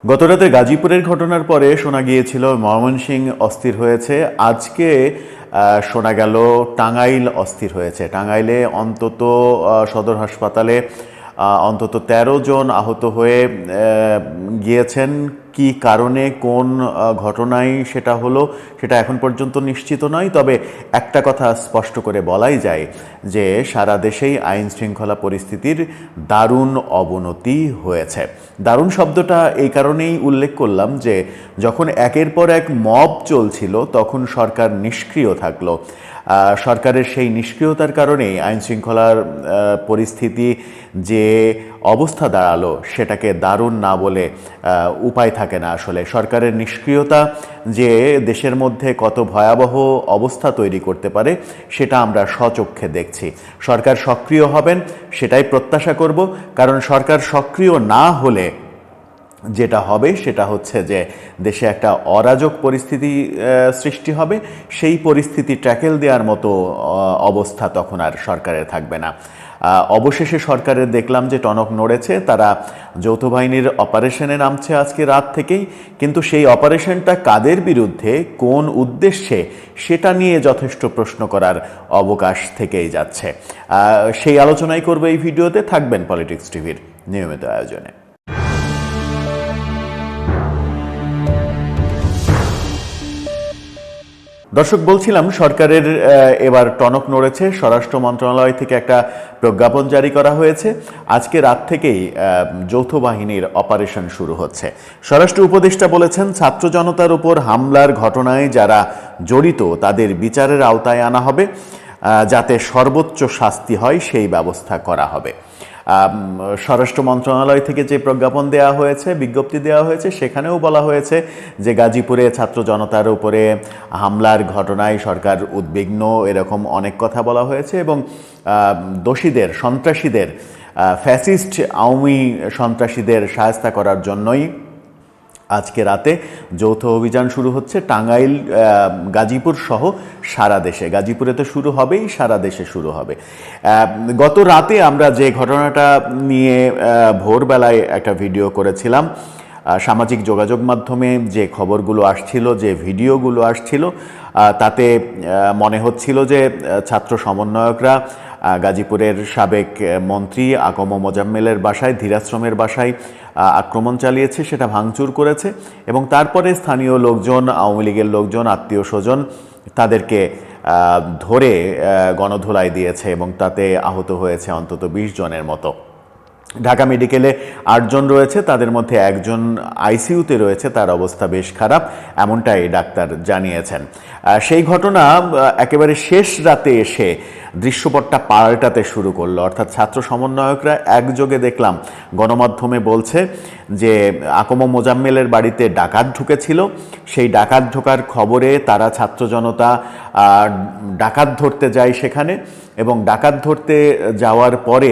গতরাতে গাজীপুরের ঘটনার পরে শোনা গিয়েছিল ময়মনসিংহ অস্থির হয়েছে। আজকে শোনা গেল টাঙ্গাইল অস্থির হয়েছে। টাঙ্গাইলে অন্তত সদর হাসপাতালে অন্তত ১৩ জন আহত হয়ে গিয়েছেন। কি কারণে কোন ঘটনায় সেটা হলো সেটা এখন পর্যন্ত নিশ্চিত নয়। তবে একটা কথা স্পষ্ট করে বলাই যায় যে সারা দেশেই আইন শৃঙ্খলা পরিস্থিতির দারুণ অবনতি হয়েছে। দারুণ শব্দটা এই কারণেই উল্লেখ করলাম যে যখন একের পর এক মব চলছিল তখন সরকার নিষ্ক্রিয় থাকলো। সরকারের সেই নিষ্ক্রিয়তার কারণেই আইন শৃঙ্খলার পরিস্থিতি যে অবস্থা দাঁড়ালো সেটাকে দারুণ না বলে উপায় থাকে না। আসলে সরকারের নিষ্ক্রিয়তা যে দেশের মধ্যে কত ভয়াবহ অবস্থা তৈরি করতে পারে সেটা আমরা স্বচক্ষে দেখছি। সরকার সক্রিয় হবেন সেটাই প্রত্যাশা করব, কারণ সরকার সক্রিয় না হলে যেটা হবে সেটা হচ্ছে যে দেশে একটা অরাজক পরিস্থিতি সৃষ্টি হবে। সেই পরিস্থিতি ট্যাকেল দেওয়ার মতো অবস্থা তখন আর সরকারের থাকবে না। অবশেষে সরকারের দেখলাম যে টনক নড়েছে, তারা যৌথ বাহিনীর অপারেশনে নামছে আজকে রাত থেকেই। কিন্তু সেই অপারেশনটা কাদের বিরুদ্ধে, কোন উদ্দেশ্যে, সেটা নিয়ে যথেষ্ট প্রশ্ন করার অবকাশ থেকেই যাচ্ছে। সেই আলোচনাই করবো এই ভিডিওতে। থাকবেন পলিটিক্স টিভির নিয়মিত আয়োজনে। দর্শক, বলছিলাম সরকারের এবার টনক নড়েছে। স্বরাষ্ট্র মন্ত্রণালয় থেকে একটা প্রজ্ঞাপন জারি করা হয়েছে। আজকে রাত থেকেই যৌথ বাহিনীর অপারেশন শুরু হচ্ছে। স্বরাষ্ট্র উপদেষ্টা বলেছেন, ছাত্র জনতার উপর হামলার ঘটনায় যারা জড়িত তাদের বিচারের আওতায় আনা হবে, যাতে সর্বোচ্চ শাস্তি হয় সেই ব্যবস্থা করা হবে। স্বরাষ্ট্র মন্ত্রণালয় থেকে যে প্রজ্ঞাপন দেওয়া হয়েছে, বিজ্ঞপ্তি দেওয়া হয়েছে, সেখানেও বলা হয়েছে যে গাজীপুরে ছাত্র জনতার উপরে হামলার ঘটনায় সরকার উদ্বিগ্ন, এরকম অনেক কথা বলা হয়েছে। এবং দোষীদের, সন্ত্রাসীদের, ফ্যাসিস্ট আওয়ামী সন্ত্রাসীদের শায়েস্তা করার জন্যই আজকে রাতে যৌথ অভিযান শুরু হচ্ছে। টাঙ্গাইল, গাজীপুর সহ সারা দেশে, গাজীপুরে তো শুরু হবেই, সারা দেশে শুরু হবে। গত রাতে আমরা যে ঘটনাটা নিয়ে ভোরবেলায় একটা ভিডিও করেছিলাম, সামাজিক যোগাযোগ মাধ্যমে যে খবরগুলো আসছিল, যে ভিডিওগুলো আসছিল, তাতে মনে হচ্ছিল যে ছাত্র সমন্বয়করা গাজীপুরের সাবেক মন্ত্রী আকম মোজাম্মেলের বাসায়, ধীরাশ্রমের বাসায় আক্রমণ চালিয়েছে, সেটা ভাঙচুর করেছে এবং তারপরে স্থানীয় লোকজন, আওয়ামী লীগের লোকজন, আত্মীয় স্বজন তাদেরকে ধরে গণধোলাই দিয়েছে এবং তাতে আহত হয়েছে অন্তত ২০ জনের মতো। ঢাকা মেডিকেলে ৮ জন রয়েছে, তাদের মধ্যে একজন আইসিইউতে রয়েছে, তার অবস্থা বেশ খারাপ, এমনটাই ডাক্তার জানিয়েছেন। সেই ঘটনা একেবারে শেষ রাতে এসে দৃশ্যপটটা পাল্টাতে শুরু করলো। অর্থাৎ ছাত্র সমন্বয়করা একযোগে দেখলাম গণমাধ্যমে বলছে যে আকম মোজাম্মেলের বাড়িতে ডাকাত ঢুকেছিল। সেই ডাকাত ঢোকার খবরে তারা ছাত্র জনতা ডাকাত ধরতে যায় সেখানে, এবং ডাকাত ধরতে যাওয়ার পরে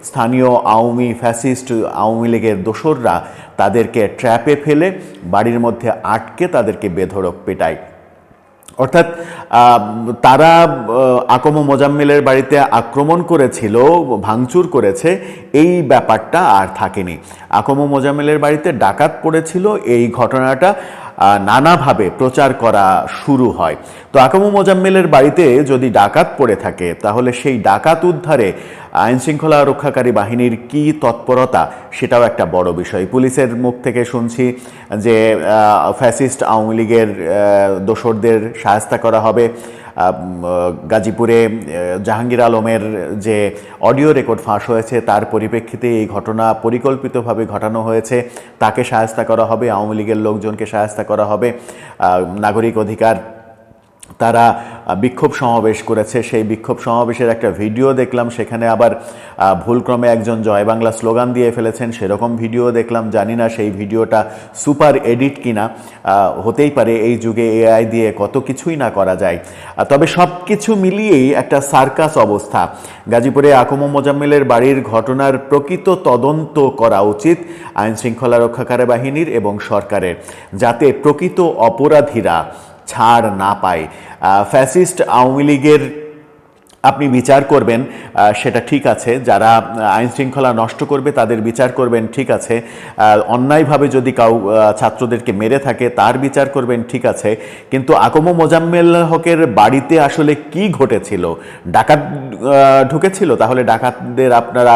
স্থানীয় আওয়ামী ফ্যাসিস্ট আওয়ামী লীগের দোসররা তাদেরকে ট্র্যাপে ফেলে বাড়ির মধ্যে আটকে তাদেরকে বেধড়ক পেটায়। অর্থাৎ তারা আকম মোজাম্মেলের বাড়িতে আক্রমণ করেছিল, ভাঙচুর করেছে, এই ব্যাপারটা আর থাকেনি। আকম মোজাম্মেলের বাড়িতে ডাকাত পড়েছিল, এই ঘটনাটা নানাভাবে প্রচার করা শুরু হয়। তো আকম মোজাম্মেলের বাড়িতে যদি ডাকাত পড়ে থাকে তাহলে সেই ডাকাত উদ্ধারে আইনশৃঙ্খলা রক্ষাকারী বাহিনীর কি তৎপরতা, সেটাও একটা বড় বিষয়। পুলিশের মুখ থেকে শুনছি যে ফ্যাসিস্ট আওয়ামী লীগের দোসরদের শায়েস্তা করা হবে। গাজীপুরে জাহাঙ্গীর আলমের যে অডিও রেকর্ড ফাঁস হয়েছে তার পরিপ্রেক্ষিতে এই ঘটনা পরিকল্পিতভাবে ঘটানো হয়েছে, তাকে শায়েস্তা করা হবে, আওয়ামী লীগের লোকজনকে শায়েস্তা করা হবে। নাগরিক অধিকার তারা বিক্ষোভ সমাবেশ করেছে, সেই বিক্ষোভ সমাবেশের একটা ভিডিও দেখলাম, সেখানে আবার ভুলক্রমে একজন জয় বাংলা স্লোগান দিয়ে ফেলেছেন, সেরকম ভিডিও দেখলাম। জানি না সেই ভিডিওটা সুপার এডিট কিনা, হতেই পারে, এই যুগে এআই দিয়ে কত কিছুই না করা যায়। তবে সব কিছু মিলিয়েই একটা সার্কাস অবস্থা। গাজীপুরে আকম মোজাম্মেলের বাড়ির ঘটনার প্রকৃত তদন্ত করা উচিত আইনশৃঙ্খলা রক্ষাকারী বাহিনীর এবং সরকারের, যাতে প্রকৃত অপরাধীরা ছাড় না পায়। ফ্যাসিস্ট আওয়ামী লীগের আপনি বিচার করবেন, সেটা ঠিক আছে। যারা আইন শৃঙ্খলা নষ্ট করবে তাদের বিচার করবেন, ঠিক আছে। অন্যায়ভাবে যদি ছাত্রদেরকে মেরে থাকে তার বিচার করবেন, ঠিক আছে। কিন্তু আকম মোজাম্মেল হকের বাড়িতে আসলে কি ঘটেছিল? ডাকাত ঢুকেছিল? তাহলে ডাকাতদের আপনারা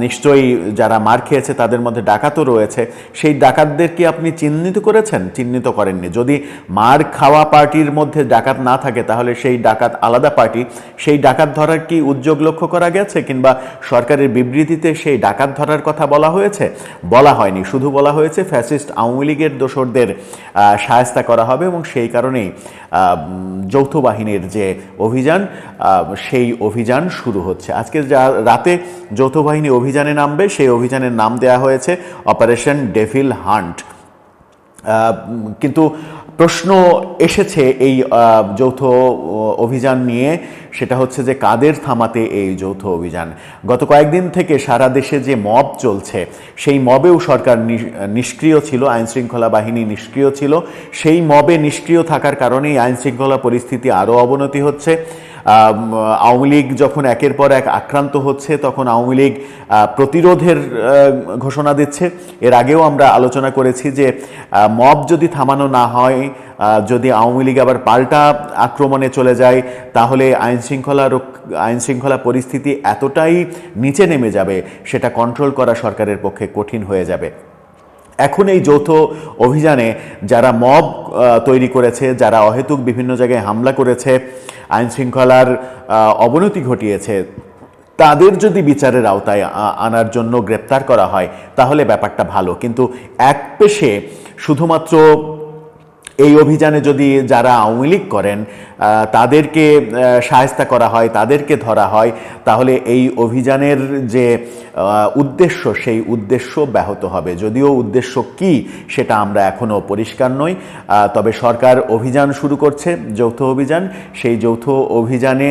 নিশ্চয়ই, যারা মার খেয়েছে তাদের মধ্যে ডাকাতও রয়েছে, সেই ডাকাতদের কি আপনি চিহ্নিত করেছেন? চিহ্নিত করেননি। যদি মার খাওয়া পার্টির মধ্যে ডাকাত না থাকে তাহলে সেই ডাকাত আলাদা পার্টি। সেই ডাকাত ধরার কি উদ্যোগ লক্ষ্য করা গেছে? কিংবা সরকারের বিবৃতিতে সেই ডাকাত ধরার কথা বলা হয়েছে? বলা হয়নি। শুধু বলা হয়েছে ফ্যাসিস্ট আওয়ামী লীগের দোসরদের শায়েস্তা করা হবে, এবং সেই কারণেই যৌথ বাহিনীর যে অভিযান, সেই অভিযান শুরু হচ্ছে। আজকে রাতে যৌথ বাহিনী অভিযানে নামবে, সেই অভিযানের নাম দেয়া হয়েছে অপারেশন ডেভিল হান্ট। কিন্তু প্রশ্ন এসেছে এই যৌথ অভিযান নিয়ে, সেটা হচ্ছে যে কাদের থামাতে এই যৌথ অভিযান? গত কয়েকদিন থেকে সারা দেশে যে মব চলছে, সেই মবেও সরকার নিষ্ক্রিয় ছিল, আইনশৃঙ্খলা বাহিনী নিষ্ক্রিয় ছিল। সেই মবে নিষ্ক্রিয় থাকার কারণেই আইনশৃঙ্খলা পরিস্থিতি আরও অবনতি হচ্ছে। আওয়ামী লীগ যখন একের পর এক আক্রান্ত হচ্ছে, তখন আওয়ামী লীগ প্রতিরোধের ঘোষণা দিচ্ছে। এর আগেও আমরা আলোচনা করেছি যে মব যদি থামানো না হয়, যদি আওয়ামী লীগ আবার পাল্টা আক্রমণে চলে যায়, তাহলে আইনশৃঙ্খলা পরিস্থিতি এতটাই নিচে নেমে যাবে, সেটা কন্ট্রোল করা সরকারের পক্ষে কঠিন হয়ে যাবে। এখন এই যৌথ অভিযানে যারা মব তৈরি করেছে, যারা অহেতুক বিভিন্ন জায়গায় হামলা করেছে, আইনশৃঙ্খলার অবনতি ঘটিয়েছে, তাদের যদি বিচারের আওতায় আনার জন্য গ্রেপ্তার করা হয় তাহলে ব্যাপারটা ভালো। কিন্তু এক পেশে শুধুমাত্র এই অভিযানে যদি যারা আওয়ামী লীগ করেন তাদেরকে শায়েস্তা করা হয়, তাদেরকে ধরা হয়, তাহলে এই অভিযানের যে উদ্দেশ্য, সেই উদ্দেশ্য ব্যাহত হবে। যদিও উদ্দেশ্য কি সেটা আমরা এখনও পরিষ্কার নই। তবে সরকার অভিযান শুরু করছে, যৌথ অভিযান। সেই যৌথ অভিযানে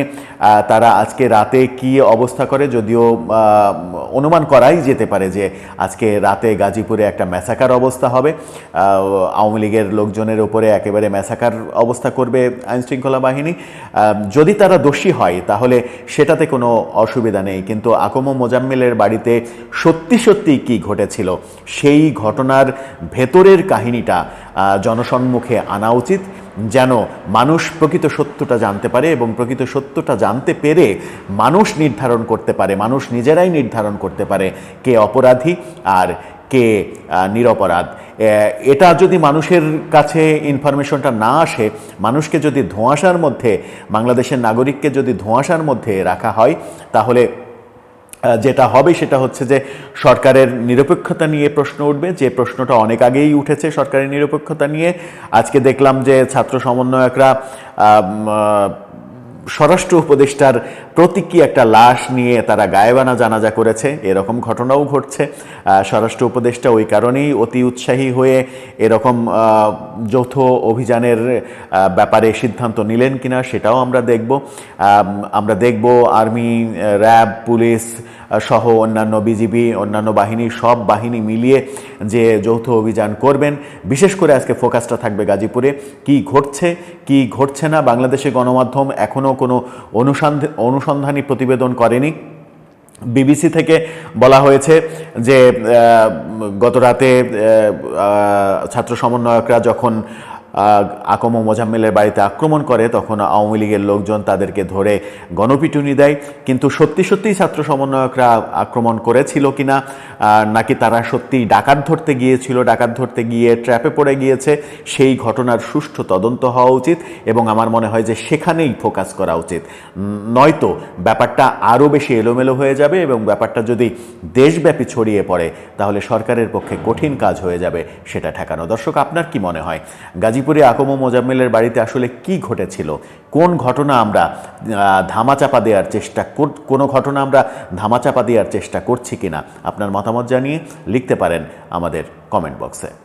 তারা আজকে রাতে কি অবস্থা করে, যদিও অনুমান করাই যেতে পারে যে আজকে রাতে গাজীপুরে একটা ম্যাসাকার অবস্থা হবে। আওয়ামী লীগের লোকজনের উপরে একেবারে ম্যাসাকার অবস্থা করবে আইনশৃঙ্খলা বাহিনী। যদি তারা দোষী হয় তাহলে সেটাতে কোনো অসুবিধা নেই, কিন্তু আকম মোজাম্মেলের বাড়িতে সত্যি সত্যি কি ঘটেছিল, সেই ঘটনার ভেতরের কাহিনীটা জনসম্মুখে আনা উচিত, যেন মানুষ প্রকৃত সত্যটা জানতে পারে, এবং প্রকৃত সত্যটা জানতে পেরে মানুষ নির্ধারণ করতে পারে, মানুষ নিজেরাই নির্ধারণ করতে পারে কে অপরাধী আর কে নিরপরাধ। এটা যদি মানুষের কাছে ইনফরমেশনটা না আসে, মানুষকে যদি ধোঁয়াশার মধ্যে, বাংলাদেশের নাগরিককে যদি ধোঁয়াশার মধ্যে রাখা হয়, তাহলে যেটা হবে সেটা হচ্ছে যে সরকারের নিরপেক্ষতা নিয়ে প্রশ্ন উঠবে, যে প্রশ্নটা অনেক আগেই উঠেছে সরকারের নিরপেক্ষতা নিয়ে। আজকে দেখলাম যে ছাত্র সমন্বয়করা স্বরাষ্ট্র উপদেষ্টার প্রতীকী একটা লাশ নিয়ে তারা গায়েবানা জানাজা করেছে, এরকম ঘটনাও ঘটছে। স্বরাষ্ট্র উপদেষ্টা ওই কারণেই অতি উৎসাহী হয়ে এরকম যৌথ অভিযানের ব্যাপারে সিদ্ধান্ত নিলেন কিনা সেটাও আমরা দেখব। আর্মি, র্যাব, পুলিশ সহ অন্যান্য বিজিবি, অন্যান্য বাহিনী, সব বাহিনী মিলিয়ে যে যৌথ অভিযান করবেন। বিশেষ করে আজকে ফোকাসটা থাকবে গাজীপুরে। কি ঘটছে কি ঘটছে না, বাংলাদেশে গণমাধ্যম এখনও কোনো অনুসন্ধানী প্রতিবেদন করেনি। বিবিসি থেকে বলা হয়েছে যে গত রাতে ছাত্র সমন্বয়করা যখন আকম মোজাম্মেলের বাড়িতে আক্রমণ করে, তখন আওয়ামী লীগের লোকজন তাদেরকে ধরে গণপিটুনি দেয়। কিন্তু সত্যি সত্যিই ছাত্র সমন্বয়করা আক্রমণ করেছিল কিনা, নাকি তারা সত্যিই ডাকাত ধরতে গিয়েছিল, ডাকাত ধরতে গিয়ে ট্র্যাপে পড়ে গিয়েছে, সেই ঘটনার সুষ্ঠু তদন্ত হওয়া উচিত, এবং আমার মনে হয় যে সেখানেই ফোকাস করা উচিত। নয়তো ব্যাপারটা আরও বেশি এলোমেলো হয়ে যাবে, এবং ব্যাপারটা যদি দেশব্যাপী ছড়িয়ে পড়ে তাহলে সরকারের পক্ষে কঠিন কাজ হয়ে যাবে সেটা ঠেকানো। দর্শক, আপনার কি মনে হয় গাজীপুরে আকম মোজাম্মেলের বাড়িতে আসলে কি ঘটেছিল? কোন ঘটনা আমরা ধামাচাপা দেওয়ার চেষ্টা করছি কিনা? আপনার মতামত জানিয়ে লিখতে পারেন আমাদের কমেন্ট বক্সে।